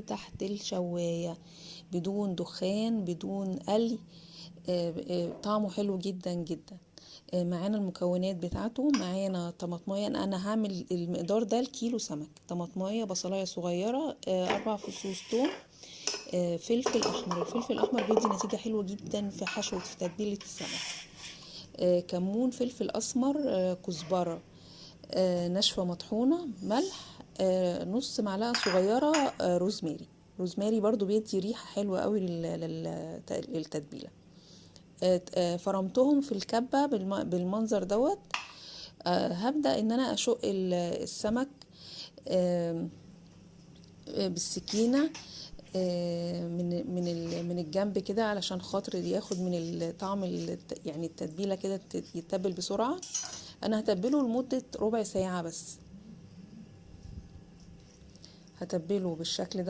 تحت الشواية بدون دخان بدون قلي. طعمه حلو جدا جدا. معانا المكونات بتاعته. معانا طماطمايه، انا هعمل المقدار ده لكيلو سمك. طماطمايه، بصلايه صغيره، 4 فصوص توم، فلفل احمر. الفلفل الاحمر بيدي نتيجه حلوه جدا في حشوه في تتبيله السمك. كمون، فلفل اسمر، كزبره ناشفه مطحونه، ملح، نص معلقه صغيره روزماري. روزماري برضو بيدي ريحه حلوه قوي للتتبيله. فرمتهم في الكبة بالمنظر دوت. هبدأ ان انا اشق السمك بالسكينة من الجنب كده، علشان خاطر ياخد من الطعم يعني التتبيلة كده يتبل بسرعة. انا هتبله لمدة ربع ساعة بس. هتبله بالشكل ده.